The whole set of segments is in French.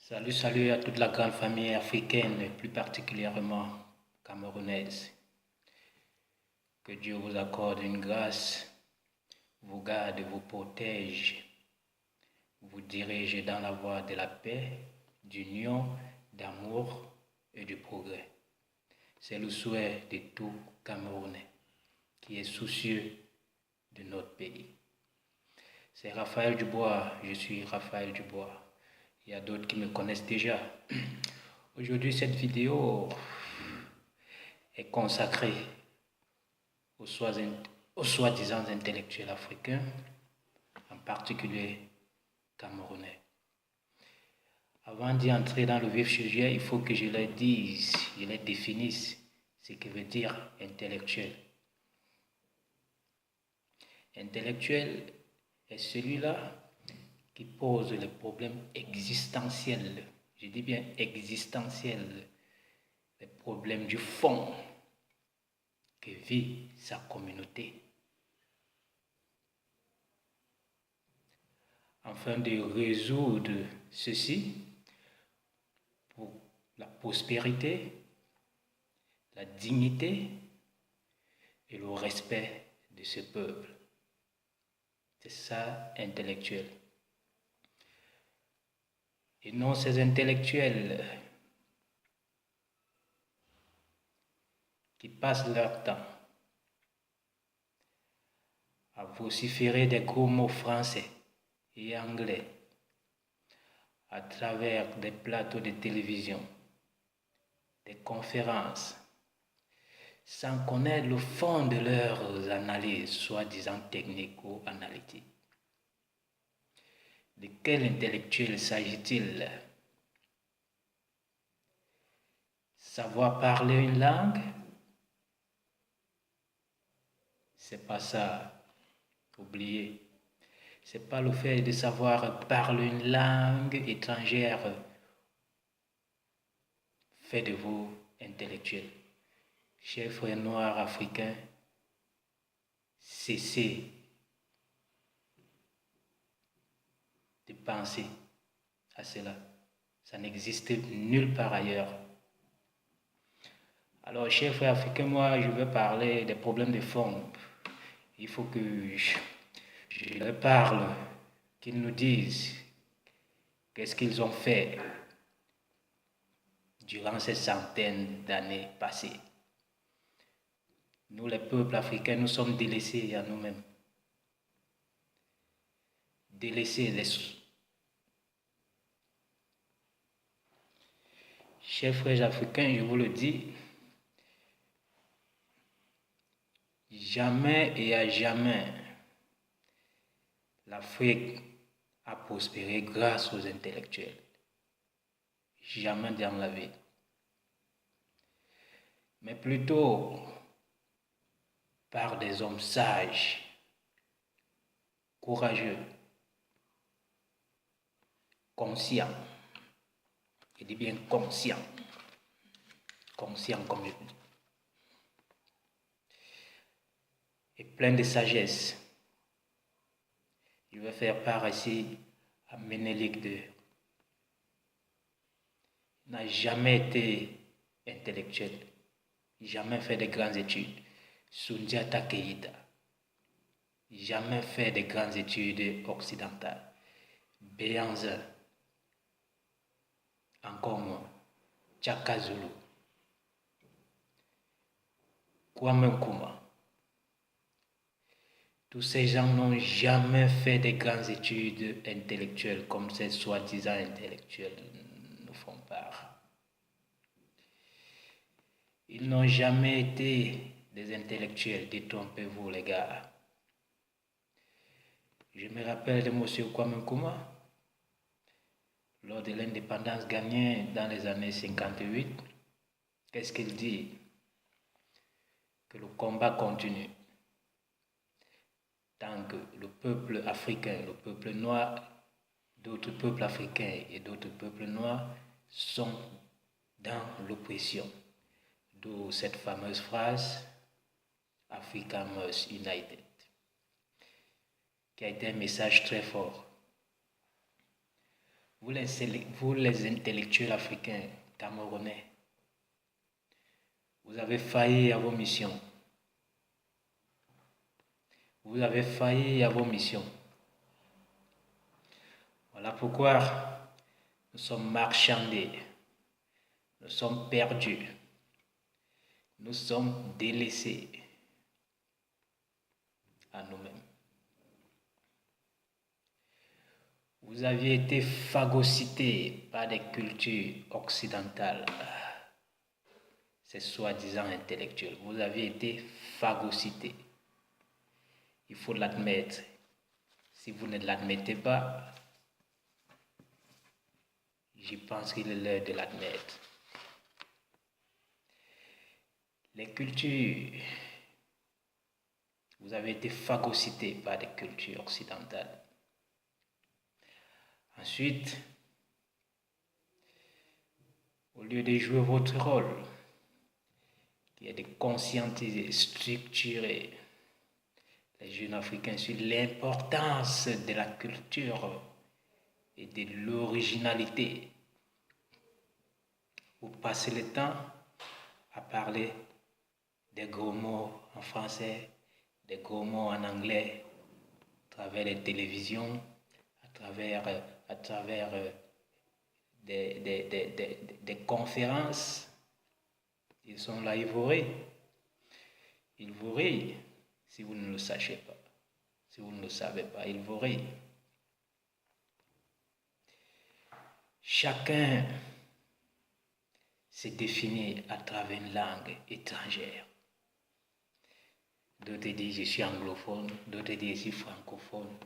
Salut à toute la grande famille africaine et plus particulièrement camerounaise. Que Dieu vous accorde une grâce, vous garde, vous protège, vous dirige dans la voie de la paix, d'union, d'amour et du progrès. C'est le souhait de tout Camerounais qui est soucieux de notre pays. C'est Raphaël Dubois, je suis Raphaël Dubois. Il y a d'autres qui me connaissent déjà. Aujourd'hui, cette vidéo est consacrée aux soi-disant intellectuels africains, en particulier camerounais. Avant d'y entrer dans le vif sujet, il faut que je leur dise, je leur définisse ce que veut dire intellectuel. Intellectuel est celui-là qui pose les problèmes existentiels, je dis bien existentiels, les problèmes du fond que vit sa communauté, afin de résoudre ceci pour la prospérité, la dignité et le respect de ce peuple. C'est ça, intellectuel. Et non ces intellectuels qui passent leur temps à vociférer des gros mots français et anglais à travers des plateaux de télévision, des conférences, sans connaître le fond de leurs analyses, soi-disant techniques ou analytiques. De quel intellectuel s'agit-il? Savoir parler une langue? C'est pas ça, oubliez. C'est pas le fait de savoir parler une langue étrangère fait de vous intellectuels. Chers frères noirs africains, cessez de penser à cela. Ça n'existe nulle part ailleurs. Alors, chers frères africains, moi, je veux parler des problèmes de fond. Il faut que je leur parle, qu'ils nous disent qu'est-ce qu'ils ont fait durant ces centaines d'années passées. Nous, les peuples africains, nous sommes délaissés à nous-mêmes. Délaissés. Chers frères africains, je vous le dis, jamais et à jamais, l'Afrique a prospéré grâce aux intellectuels. Jamais dans la vie. Mais plutôt par des hommes sages, courageux, conscients. Je dis bien conscients. Conscients comme eux. Et plein de sagesse. Je vais faire part ici à Ménélique II. Il n'a jamais été intellectuel, jamais fait de grandes études. Soundiata Keïta, jamais fait de grandes études occidentales. Béanza, encore moins. Tchaka Zulu, Kwame Nkrumah. Tous ces gens n'ont jamais fait de grandes études intellectuelles comme ces soi-disant intellectuels nous font part. Ils n'ont jamais été des intellectuels, détrompez-vous les gars. Je me rappelle de M. Kwame Nkrumah, lors de l'indépendance gagnée dans les années 58, qu'est-ce qu'il dit? Que le combat continue. Tant que le peuple africain, le peuple noir, d'autres peuples africains et d'autres peuples noirs sont dans l'oppression. D'où cette fameuse phrase Africa must united, qui a été un message très fort. vous les intellectuels africains, camerounais, vous avez failli à vos missions. Vous avez failli à vos missions. Voilà pourquoi nous sommes marchandés, nous sommes perdus, nous sommes délaissés à nous-mêmes. Vous aviez été phagocytés par des cultures occidentales, ces soi-disant intellectuels. Vous aviez été phagocytés. Il faut l'admettre. Si vous ne l'admettez pas, je pense qu'il est l'heure de l'admettre. Les cultures, vous avez été phagocytés par des cultures occidentales. Ensuite, au lieu de jouer votre rôle, qui est de conscientiser, structurer les jeunes africains sur l'importance de la culture et de l'originalité, vous passez le temps à parler des gros mots en français, des gros mots en anglais, à travers les télévisions, à travers des conférences. Ils sont là, ils vous rient. Ils vous rient si vous ne le sachez pas. Si vous ne le savez pas, ils vous rient. Chacun se définit à travers une langue étrangère. D'autres disent je suis anglophone, d'autres disent je suis francophone.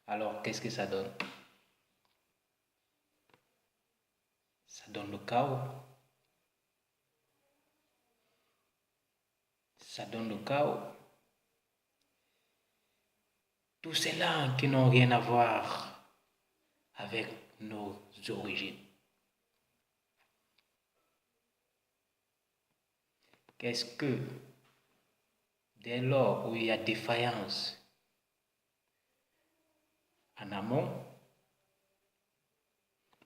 Alors qu'est-ce que ça donne? Ça donne le chaos. Ça donne le chaos. Tous ces langues qui n'ont rien à voir avec nos origines. Qu'est-ce que, dès lors où il y a défaillance en amont,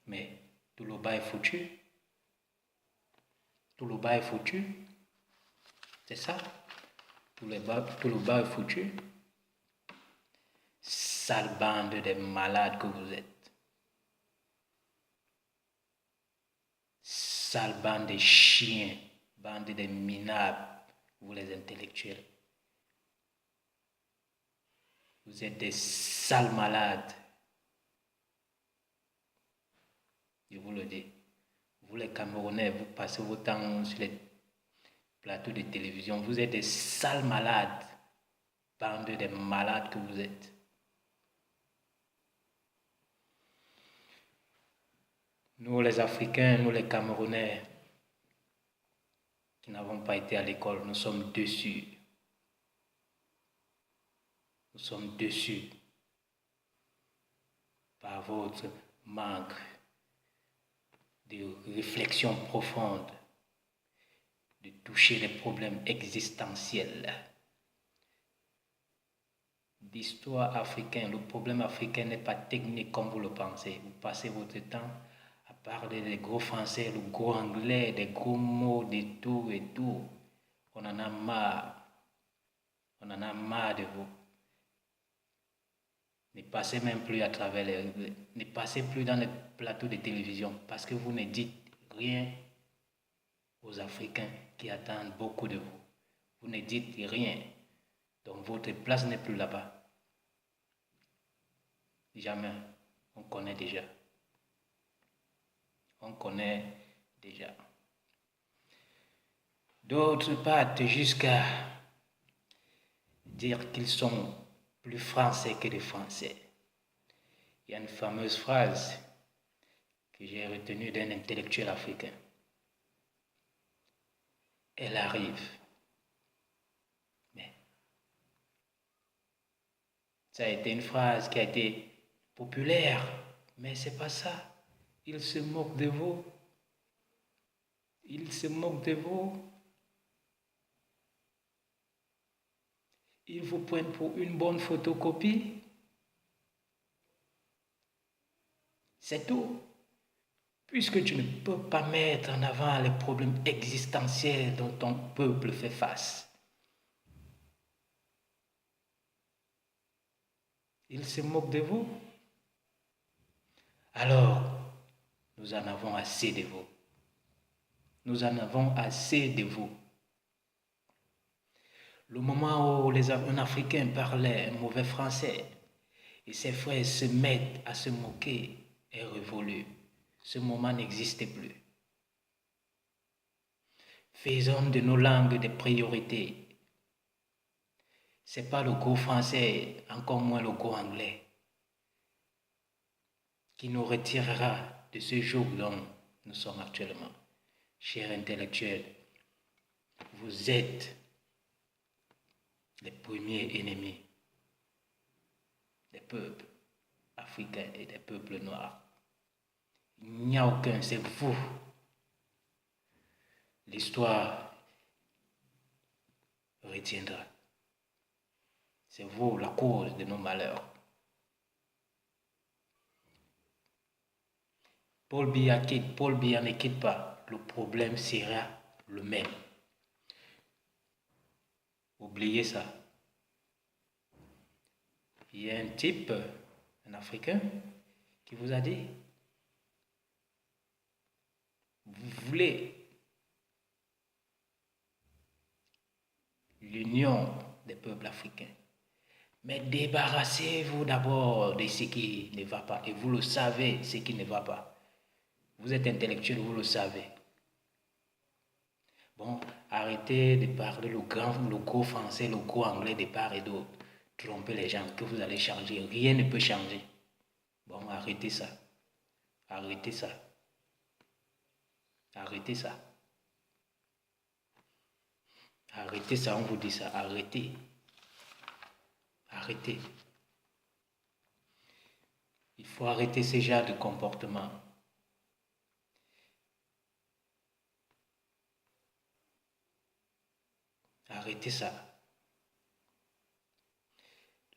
mais tout le bas est foutu. Tout le bas est foutu. C'est ça? Tout le bas est foutu. Sale bande de malades que vous êtes. Sale bande de chiens, bande de minables, vous les intellectuels. Vous êtes des sales malades. Je vous le dis. Vous les Camerounais, vous passez vos temps sur les plateaux de télévision. Vous êtes des sales malades. Bande de malades que vous êtes. Nous les Africains, nous les Camerounais, qui n'avons pas été à l'école, nous sommes déçus. Nous sommes déçus par votre manque de réflexion profonde, de toucher les problèmes existentiels. D'histoire africaine, le problème africain n'est pas technique comme vous le pensez. Vous passez votre temps à parler des gros français, le gros anglais, des gros mots, de tout et tout. On en a marre. On en a marre de vous. Ne passez même plus à travers ne passez plus dans les plateaux de télévision parce que vous ne dites rien aux Africains qui attendent beaucoup de vous. Vous ne dites rien. Donc votre place n'est plus là-bas. Jamais. On connaît déjà. On connaît déjà. D'autres partent jusqu'à dire qu'ils sont plus français que les Français. Il y a une fameuse phrase que j'ai retenue d'un intellectuel africain. Elle arrive. Mais ça a été une phrase qui a été populaire, mais c'est pas ça. Il se moque de vous. Il se moque de vous. Ils vous prennent pour une bonne photocopie. C'est tout. Puisque tu ne peux pas mettre en avant les problèmes existentiels dont ton peuple fait face. Il se moque de vous. Alors, nous en avons assez de vous. Nous en avons assez de vous. Le moment où un Africain parlait un mauvais français et ses frères se mettent à se moquer est révolu. Ce moment n'existe plus. Faisons de nos langues des priorités. Ce n'est pas le go français, encore moins le go anglais, qui nous retirera de ce jour dont nous sommes actuellement. Chers intellectuels, vous êtes les premiers ennemis des peuples africains et des peuples noirs. Il n'y a aucun, c'est vous. L'histoire retiendra. C'est vous la cause de nos malheurs. Paul Biya ne quitte pas, le problème sera le même. Oubliez ça. Il y a un type, un Africain, qui vous a dit, vous voulez l'union des peuples africains, mais débarrassez-vous d'abord de ce qui ne va pas. Et vous le savez, ce qui ne va pas. Vous êtes intellectuel, vous le savez. Bon, arrêtez de parler le gros français, le gros anglais de part et d'autre. Trompez les gens que vous allez changer. Rien ne peut changer. Bon, arrêtez ça. Arrêtez ça. Arrêtez ça. Arrêtez ça, on vous dit ça. Arrêtez. Arrêtez. Il faut arrêter ce genre de comportement. Arrêtez ça.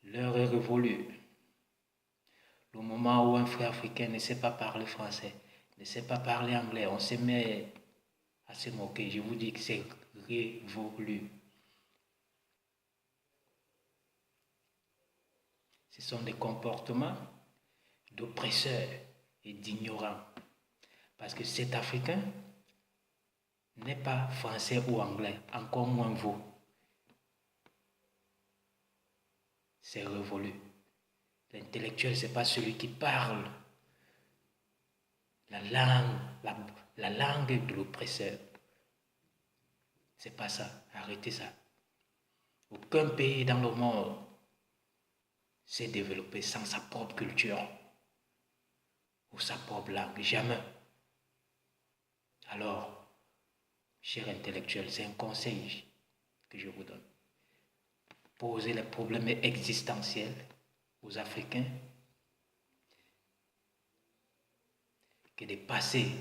L'heure est révolue. Le moment où un frère africain ne sait pas parler français, ne sait pas parler anglais, on se met à se moquer. Je vous dis que c'est révolu. Ce sont des comportements d'oppresseurs et d'ignorants. Parce que cet Africain n'est pas français ou anglais, encore moins vous. C'est révolu. L'intellectuel, ce n'est pas celui qui parle la langue de l'oppresseur. C'est pas ça. Arrêtez ça. Aucun pays dans le monde s'est développé sans sa propre culture ou sa propre langue. Jamais. Alors, chers intellectuels, c'est un conseil que je vous donne. Posez les problèmes existentiels aux Africains que de passer